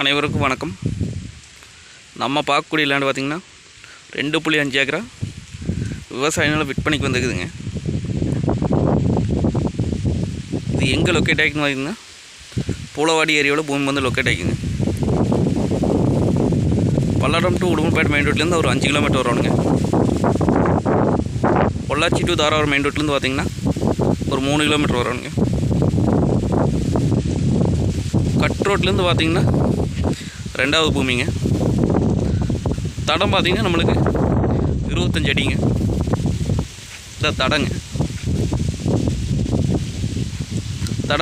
அனைவருக்கும் வணக்கம். நம்ம பார்க்கக்கூடிய லேண்டு பார்த்திங்கன்னா 2.5 ஏக்கரா விவசாயினால் விற்பனைக்கு வந்துக்குதுங்க. இது எங்கே லொக்கேட் ஆகிக்குன்னு பார்த்திங்கன்னா பூலவாடி ஏரியாவில் பூமி வந்து லொக்கேட் ஆகிக்குங்க. பல்லடம் டு உடுமல்பேட்டை மெயின் ரோட்லேருந்து ஒரு 5 கிலோமீட்டர் வரணுங்க. பொள்ளாச்சி டு தாராவரம் மெயின் ரோட்லேருந்து பார்த்திங்கன்னா ஒரு 3 கிலோமீட்டர் வரணுங்க. கட் ரோட்லேருந்து பார்த்திங்கன்னா 2வது பூமிங்க. தடம் பார்த்திங்கன்னா நம்மளுக்கு 25 அடிங்க. இந்த தடம்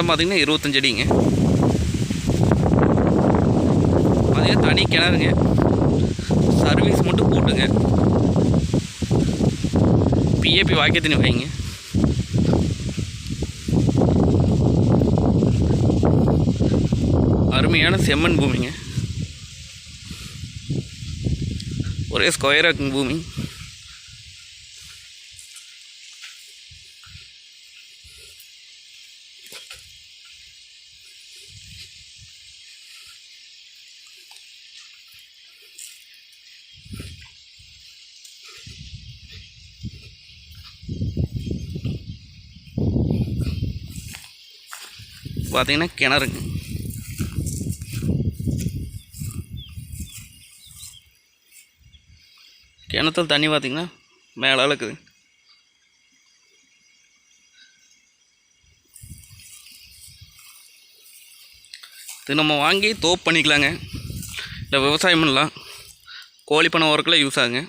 பார்த்திங்கன்னா 25 அடிங்க. அதே தனி கிணறுங்க. சர்வீஸ் மட்டும் போட்டுங்க. பிஏபி வாக்கிய தண்ணி வைங்க. அருமையான செம்மண் பூமிங்க. ஒரே ஸ்கொயராக இருக்குங்க பூமி. பார்த்தீங்கன்னா கிணறுங்க. கிணத்துல தண்ணி பார்த்திங்கன்னா மேலே இருக்குது. இது நம்ம வாங்கி தோப்பு பண்ணிக்கலாங்க, இல்லை விவசாயம் பண்ணலாம். கோழி பண்ண ஒர்க்கில் யூஸ் ஆகுங்க.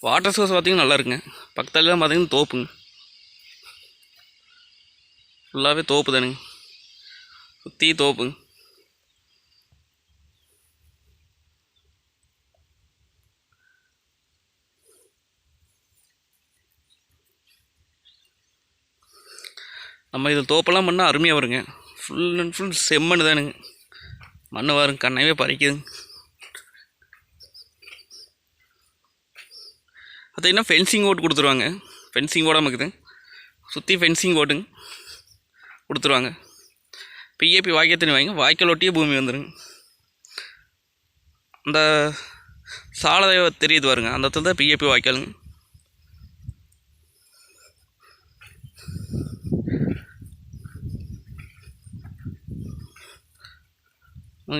வாட்டர் சோர்ஸ் பார்த்திங்கன்னா நல்லா இருக்குங்க. பக்கத்துலலாம் பார்த்திங்கன்னா தோப்புங்க. ஃபுல்லாகவே தோப்பு தானுங்க, சுற்றி தோப்புங்க. நம்ம இதில் தோப்பெல்லாம் பண்ணால் அருமையாக வருங்க. ஃபுல் அண்ட் ஃபுல் செம்மண் தானுங்க. மண் வருங்க, கண்ணவே பறிக்குதுங்க. அது என்ன ஃபென்சிங் ஓட்டு கொடுத்துருவாங்க. ஃபென்சிங் ஓடாமல் இருக்குது, சுற்றி ஃபென்சிங் ஓட்டுங்க கொடுத்துருவாங்க. பிஏபி வாக்கிய தண்ணி வாங்கி வாய்க்கால் ஒட்டியே பூமி வந்துடுங்க. அந்த சாலை தெரியுது பாருங்க, அந்த இடத்துல தான் பிஏபி வாய்க்காலுங்க.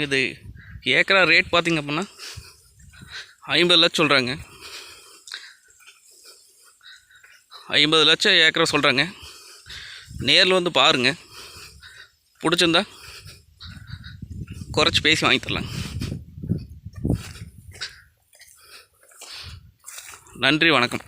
இது ஏக்கரா ரேட் பார்த்திங்க அப்படின்னா 50 லட்சம் சொல்கிறாங்க. 50 லட்சம் ஏக்கரா சொல்கிறாங்க. நேரில் வந்து பாருங்கள், பிடிச்சிருந்தா குறைச்சி பேசி வாங்கி தரலாம். நன்றி, வணக்கம்.